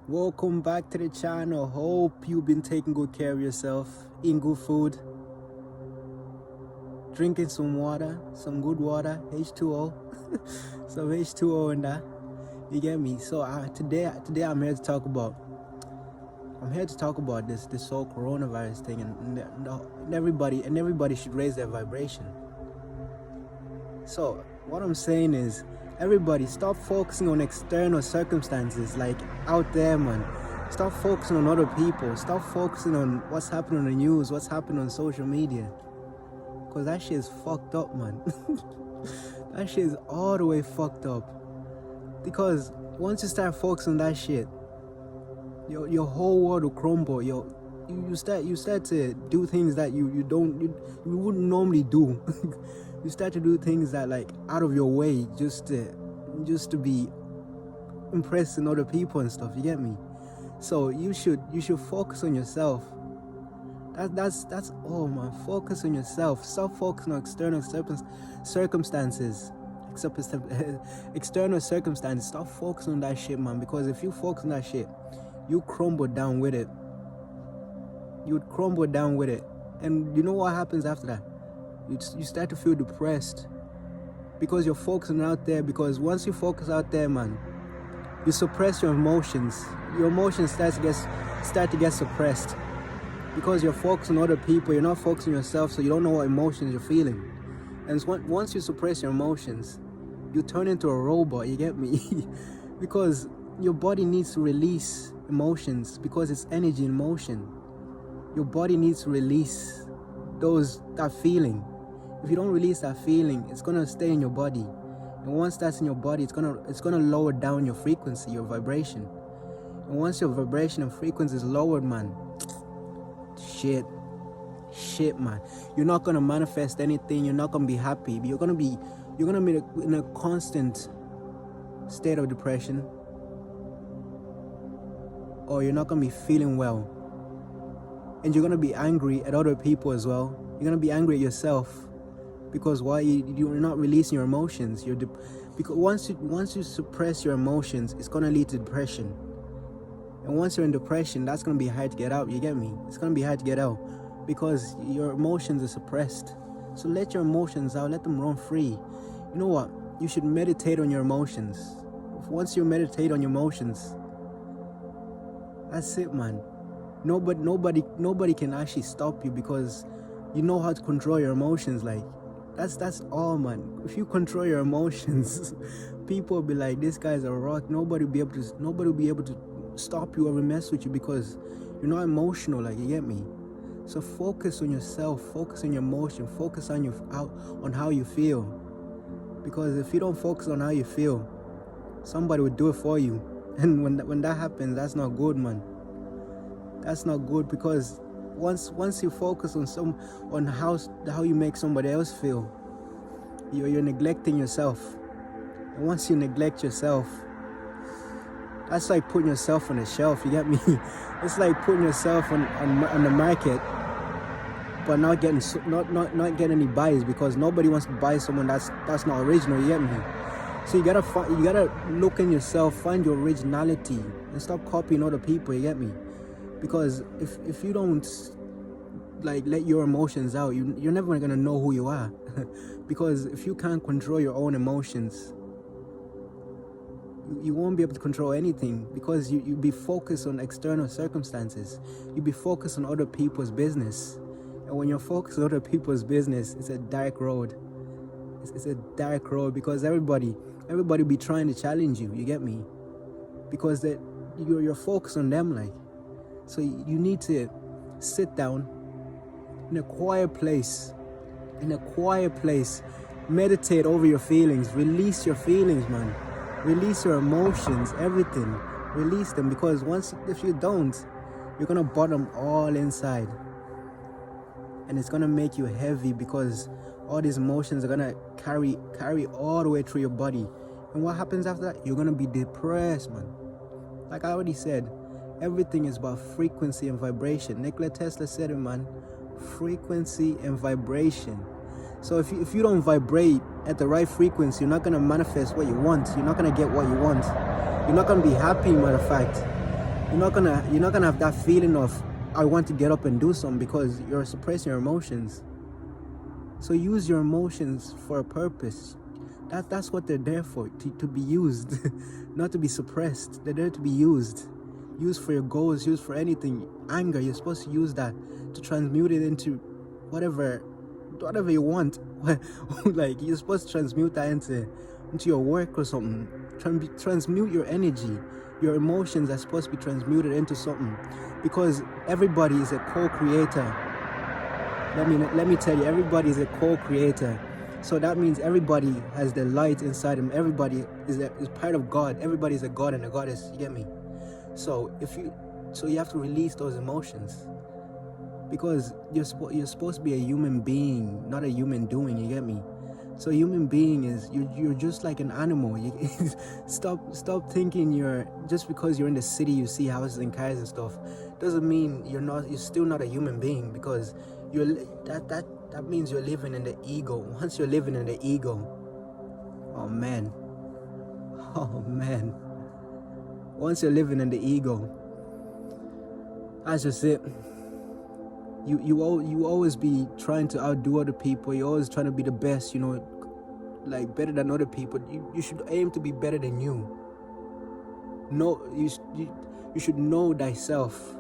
Welcome back to the channel. Hope you've been taking good care of yourself, eating good food, drinking some water, some good water, H2O, some H2O in that. You get me? So today I'm here to talk about this whole coronavirus thing, and everybody should raise their vibration. So what I'm saying is, everybody stop focusing on external circumstances like out there, man. Stop focusing on other people. Stop focusing on what's happening on the news, what's happening on social media. Cause that shit is fucked up, man. That shit is all the way fucked up. Because once you start focusing on that shit, your whole world will crumble. You start to do things that you wouldn't normally do. You start to do things that like out of your way just to be impressing other people and stuff. You get me? So you should focus on yourself. That's all, man. Focus on yourself. Stop focusing on external circumstances. External circumstances. Stop focusing on that shit, man. Because if you focus on that shit, you crumble down with it. You would crumble down with it. And you know what happens after that? You start to feel depressed because you're focusing out there. Because once you focus out there, man, you suppress your emotions. Your emotions start to get suppressed because you're focusing on other people. You're not focusing on yourself, so you don't know what emotions you're feeling. And once you suppress your emotions, you turn into a robot. You get me? Because your body needs to release emotions because it's energy in motion. Your body needs to release that feeling. If you don't release that feeling, it's gonna stay in your body, and once that's in your body, it's gonna lower down your frequency, your vibration. And once your vibration and frequency is lowered, man, shit, man, you're not gonna manifest anything. You're not gonna be happy. You're gonna be in a constant state of depression, or you're not gonna be feeling well, and you're gonna be angry at other people as well. You're gonna be angry at yourself. Because why? You're not releasing your emotions. Because once you suppress your emotions, it's gonna lead to depression. And once you're in depression, that's gonna be hard to get out. You get me? It's gonna be hard to get out because your emotions are suppressed. So let your emotions out. Let them run free. You know what? You should meditate on your emotions. Once you meditate on your emotions, that's it, man. Nobody can actually stop you because you know how to control your emotions. Like that's all, man. If you control your emotions, people will be like, this guy's a rock. Nobody will be able to stop you or mess with you because you're not emotional. Like, you get me? So focus on yourself. Focus on your emotion. Focus on how you feel. Because if you don't focus on how you feel, somebody will do it for you. And when that happens, that's not good, man. That's not good, because once you focus on how you make somebody else feel, you're neglecting yourself. And once you neglect yourself, that's like putting yourself on a shelf. You get me? It's like putting yourself on the market, but not getting any buys because nobody wants to buy someone that's not original. You get me? So you gotta look in yourself, find your originality, and stop copying other people. You get me? Because if you don't like let your emotions out, you're never gonna know who you are. Because if you can't control your own emotions, you won't be able to control anything, because you be focused on external circumstances. You be focused on other people's business. And when you're focused on other people's business, it's a dark road. It's a dark road because everybody be trying to challenge you. You get me? Because you're focused on them, like. So you need to sit down in a quiet place, meditate over your feelings, release your feelings, man. Release your emotions, everything. Release them, because if you don't, you're gonna bottom all inside. And it's gonna make you heavy because all these emotions are gonna carry all the way through your body. And what happens after that? You're gonna be depressed, man. Like I already said, everything is about frequency and vibration. Nikola Tesla said it, man. Frequency and vibration. So if you don't vibrate at the right frequency, you're not going to manifest what you want. You're not going to get what you want. You're not going to be happy, matter of fact. you're not gonna have that feeling of I want to get up and do something because you're suppressing your emotions. So use your emotions for a purpose. That's what they're there for, to be used, not to be suppressed. They're there to be used. Used for your goals, used for anything. Anger, you're supposed to use that to transmute it into whatever you want. Like, you're supposed to transmute that into your work or something. Transmute your energy. Your emotions are supposed to be transmuted into something, because everybody is a co-creator. Let me tell you, everybody is a co-creator. So that means everybody has the light inside them. Everybody is part of God. Everybody is a god and a goddess. You get me? So you have to release those emotions, because you're supposed to be a human being, not a human doing. You get me? So human being is you're just like an animal. You stop thinking you're just because you're in the city, you see houses and cars and stuff, doesn't mean you're still not a human being, because that means you're living in the ego. Once you're living in the ego, oh man, once you're living in the ego, that's just it. You always be trying to outdo other people. You're always trying to be the best, like better than other people. You should aim to be better than you. No, you should know thyself,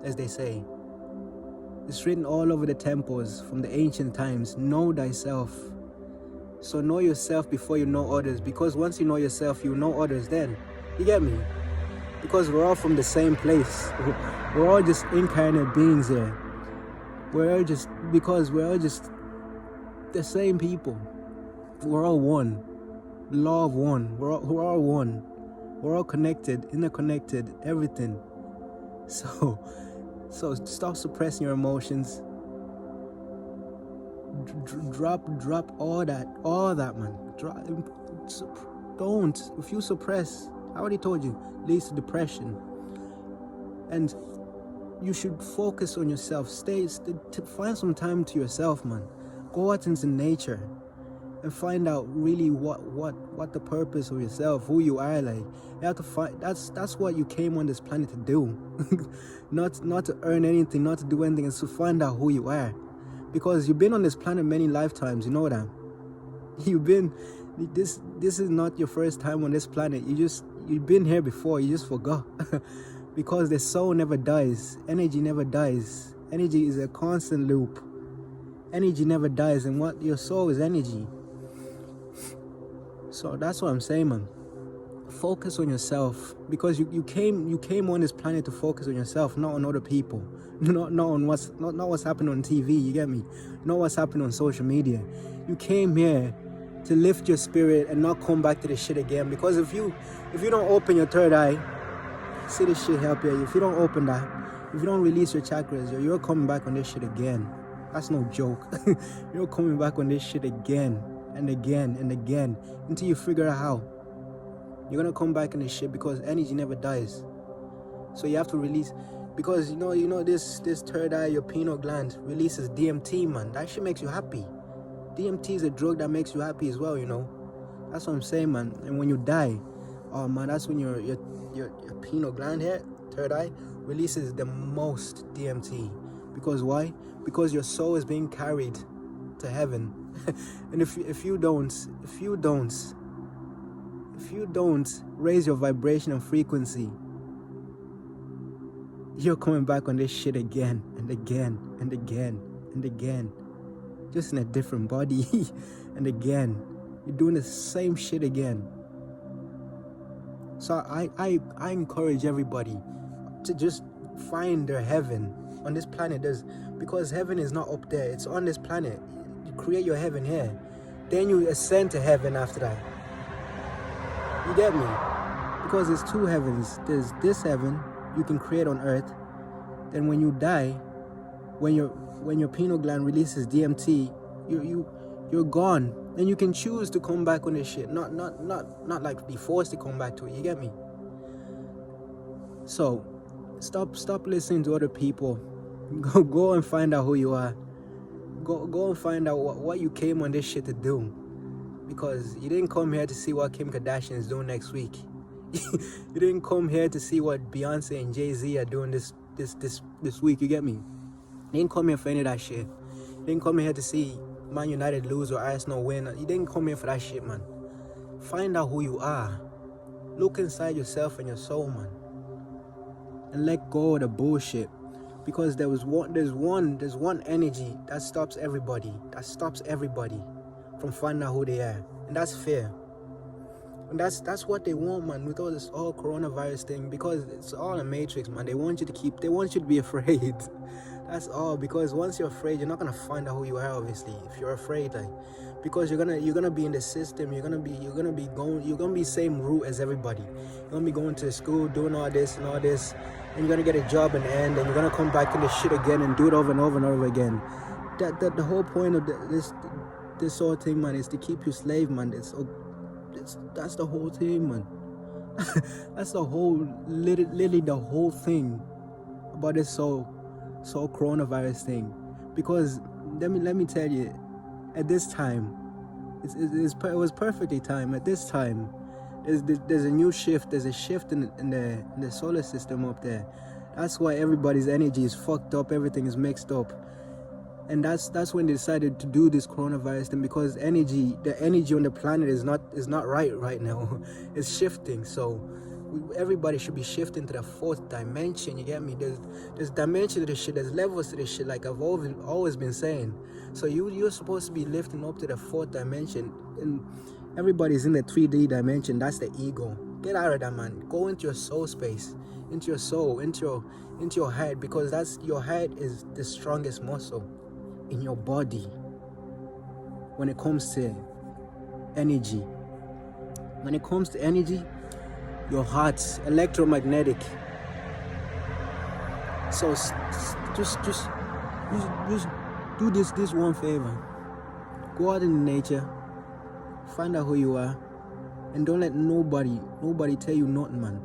as they say. It's written all over the temples from the ancient times. Know thyself. So know yourself before you know others, because once you know yourself, you know others then. You get me? Because we're all from the same place. We're all just incarnate beings here. We're all just the same people. We're all one. Law of one. We're all one. We're all connected, interconnected, everything. So stop suppressing your emotions. Drop all that, man. Don't. If you suppress, I already told you, leads to depression. And you should focus on yourself. Find some time to yourself, man. Go out into nature and find out really what the purpose of yourself, who you are. Like, you have to find. That's what you came on this planet to do. not to earn anything, not to do anything. It's to find out who you are, because you've been on this planet many lifetimes. You know that. This is not your first time on this planet. You've been here before. You just forgot. Because the soul never dies. Energy never dies. Energy is a constant loop. Energy never dies, and what your soul is energy. So that's what I'm saying, man. Focus on yourself, because you came on this planet to focus on yourself, not on other people, not on what's happening on TV. You get me? Not what's happening on social media. You came here to lift your spirit and not come back to this shit again. Because if you don't open your third eye, see this shit help you. If you don't open that, if you don't release your chakras, you're coming back on this shit again. That's no joke. You're coming back on this shit again and again and again until you figure out how. You're gonna come back on this shit, because energy never dies. So you have to release, because you know this third eye, your pineal gland releases DMT, man. That shit makes you happy. DMT is a drug that makes you happy as well. That's what I'm saying, man. And when you die, oh man, that's when your pineal gland here, third eye, releases the most DMT. Because why? Because your soul is being carried to heaven. And if you don't raise your vibration and frequency, you're coming back on this shit again and again and again and again, just in a different body. And again, you're doing the same shit again. So I encourage everybody to just find their heaven on this planet. Because heaven is not up there, it's on this planet. You create your heaven here, then you ascend to heaven after that. You get me? Because there's two heavens. There's this heaven you can create on earth. Then when you die, when your pineal gland releases DMT, you're gone. Then you can choose to come back on this shit. Not like be forced to come back to it. You get me? So stop listening to other people. Go and find out who you are. Go and find out what you came on this shit to do. Because you didn't come here to see what Kim Kardashian is doing next week. You didn't come here to see what Beyonce and Jay-Z are doing this week, you get me? You didn't come here for any of that shit. You didn't come here to see Man United lose or Arsenal win. You didn't come here for that shit, man. Find out who you are. Look inside yourself and your soul, man. And let go of the bullshit. Because there's one energy that stops everybody. That stops everybody from finding out who they are. And that's fear. And that's what they want, man, with all this coronavirus thing, because it's all a matrix, man. They want you to be afraid. That's all, because once you're afraid, you're not gonna find out who you are, obviously. If you're afraid, like, because you're gonna be in the system, you're gonna be same route as everybody. You're gonna be going to school, doing all this, and you're gonna get a job in the end, and you're gonna come back to this shit again and do it over and over and over again. The whole point of this whole thing, man, is to keep you slave, man. That's the whole thing, man. That's the whole, literally the whole thing about this whole coronavirus thing. Because let me tell you, at this time, it was perfectly timed. At this time, there's a new shift. There's a shift in the solar system up there. That's why everybody's energy is fucked up. Everything is mixed up. And that's when they decided to do this coronavirus thing, because the energy on the planet is not right now. It's shifting. So everybody should be shifting to the fourth dimension. You get me? There's dimension to this shit. There's levels to this shit. Like I've always been saying. So you're supposed to be lifting up to the fourth dimension, and everybody's in the 3D dimension. That's the ego. Get out of that, man. Go into your soul space, into your soul, into your head, because your head is the strongest muscle in your body when it comes to energy. When it comes to energy, your heart's electromagnetic. So just do this one favor. Go out in nature, find out who you are, and don't let nobody tell you nothing, man.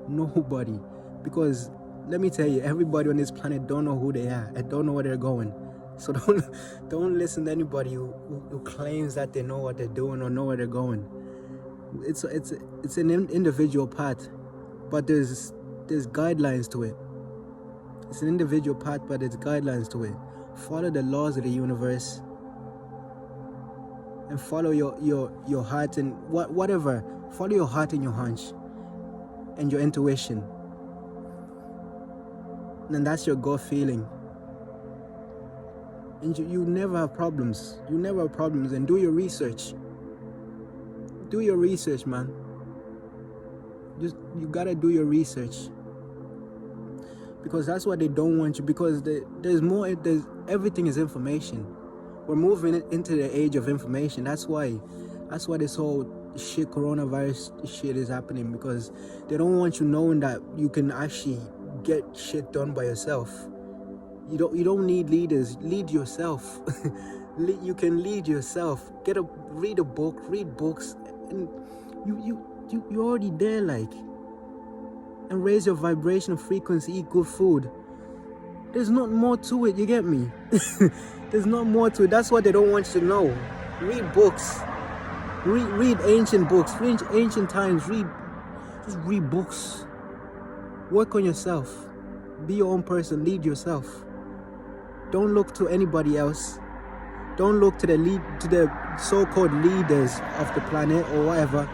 Nobody. Because let me tell you, everybody on this planet don't know who they are and don't know where they're going. So don't listen to anybody who claims that they know what they're doing or know where they're going. It's an individual path, but there's guidelines to it. It's an individual path, but there's guidelines to it. Follow the laws of the universe, and follow your heart and whatever. Follow your heart and your hunch and your intuition, and that's your gut feeling. And you never have problems. You never have problems. And do your research. Do your research, man. You gotta do your research. Because that's what they don't want you. Because there's everything is information. We're moving into the age of information. That's why this whole shit, coronavirus shit, is happening. Because they don't want you knowing that you can actually get shit done by yourself. You don't need leaders. Lead yourself. You can lead yourself. Read a book, read books, and you're already there, like. And raise your vibration frequency, eat good food. There's not more to it, you get me? There's not more to it. That's what they don't want you to know. Read books. Read ancient books. Read ancient times. Just read books. Work on yourself. Be your own person. Lead yourself. Don't look to anybody else. Don't look to the so-called leaders of the planet or whatever,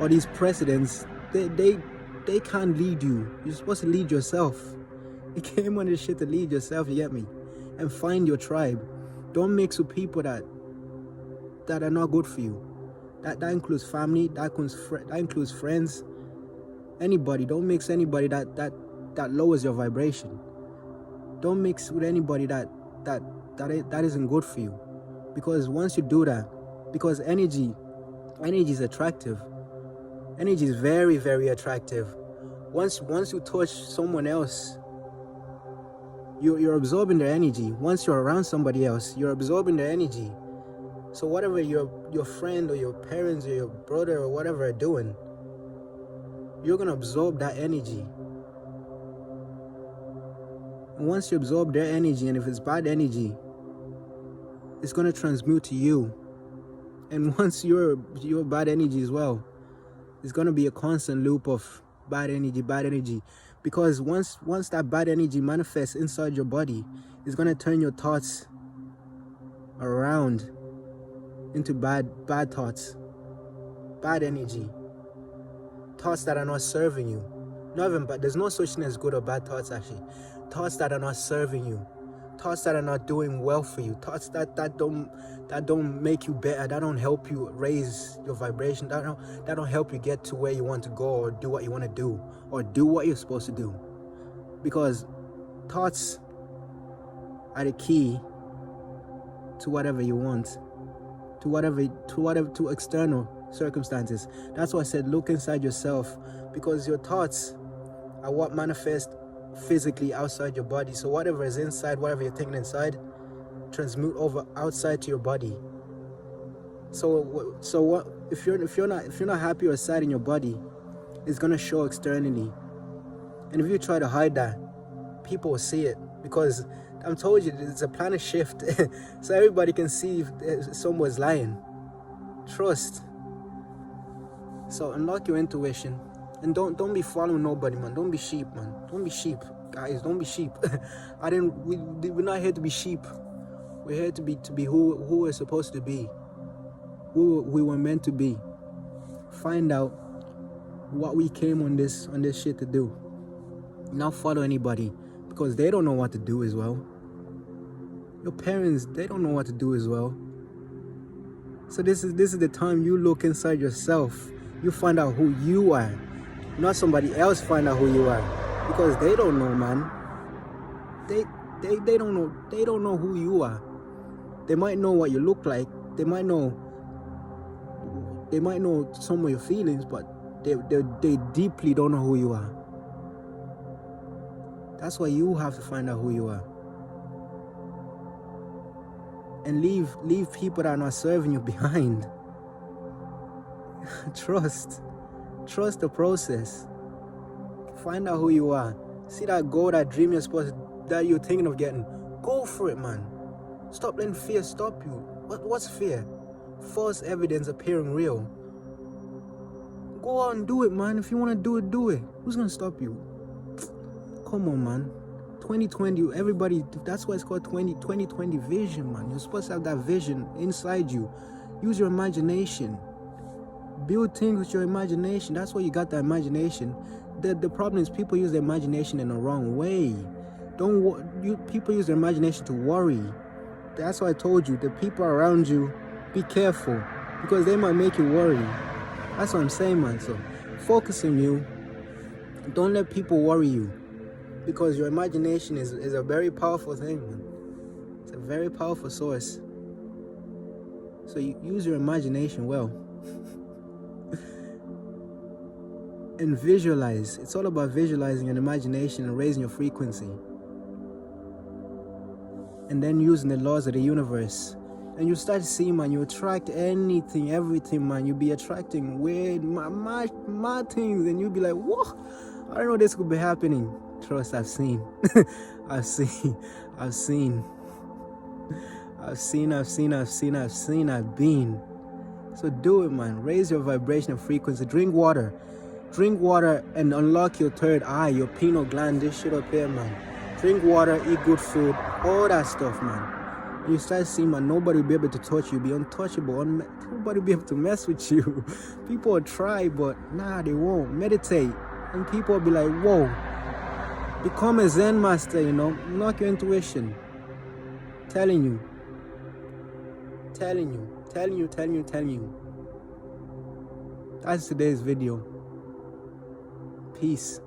or these presidents. They can't lead you. You're supposed to lead yourself. You came on this shit to lead yourself, you get me? And find your tribe. Don't mix with people that are not good for you. That includes family, that includes friends. Anybody. Don't mix anybody that lowers your vibration. Don't mix with anybody that isn't good for you. Because once you do that, because energy is attractive. Energy is very, very attractive. Once you touch someone else, you're absorbing their energy. Once you're around somebody else, you're absorbing their energy. So whatever your friend or your parents or your brother or whatever are doing, you're gonna absorb that energy. And once you absorb their energy, and if it's bad energy, it's gonna transmute to you. And once you're bad energy as well, It's gonna be a constant loop of bad energy. Because once that bad energy manifests inside your body, it's gonna turn your thoughts around into bad thoughts, bad energy, thoughts that are not serving you. Not even, but there's no such thing as good or bad thoughts actually. Thoughts that are not serving you, thoughts that are not doing well for you, thoughts that don't make you better, that don't help you raise your vibration, that don't help you get to where you want to go, or do what you want to do, or do what you're supposed to do. Because thoughts are the key to whatever you want, to external circumstances. That's why I said look inside yourself, because your thoughts are what manifest physically outside your body. So whatever is inside, whatever you're thinking inside, transmute over outside to your body. So what if you're not happy or sad in your body, it's gonna show externally. And if you try to hide that, people will see it, because I'm told you it's a planet shift. So everybody can see if someone's lying. Trust. So unlock your intuition, and don't be following nobody, man. Don't be sheep, man. Don't be sheep, guys. Don't be sheep. We're not here to be sheep. We're here to be who we're supposed to be, who we were meant to be. Find out what we came on this shit to do. Not follow anybody, because they don't know what to do as well. Your parents, they don't know what to do as well. So this is the time you look inside yourself. You find out who you are, not somebody else find out who you are, because they don't know, man. They don't know. They don't know who you are. They might know what you look like. They might know some of your feelings, but they deeply don't know who you are. That's why you have to find out who you are. And leave people that are not serving you behind. Trust the process. Find out who you are. See that goal, that dream that you're thinking of getting. Go for it, man. Stop letting fear stop you. What's fear? False evidence appearing real. Go out and do it, man. If you want to do it, do it. Who's gonna stop you? Come on, man. 2020, everybody, that's why it's called 2020 vision, man. You're supposed to have that vision inside you. Use your imagination. Build things with your imagination. That's why you got that imagination. The problem is people use their imagination in the wrong way. People use their imagination to worry. That's why I told you, the people around you, be careful, because they might make you worry. That's what I'm saying, man. So focus on you. Don't let people worry you, because your imagination is a very powerful thing, man. It's a very powerful source. So you use your imagination well. And visualize. It's all about visualizing an imagination and raising your frequency. And then using the laws of the universe. And you start to see, man, you attract anything, everything, man. You'll be attracting weird, mad things. And you'll be like, what? I don't know this could be happening. Trust, I've seen. I've been. So do it, man. Raise your vibration and frequency. Drink water and unlock your third eye, your pineal gland, this shit up here, man. Drink water, eat good food, all that stuff, man. And you start seeing, man, nobody will be able to touch you, be untouchable, nobody will be able to mess with you. People will try, but nah, they won't. Meditate, and people will be like, whoa. Become a Zen master, unlock your intuition. Telling you. That's today's video. Peace.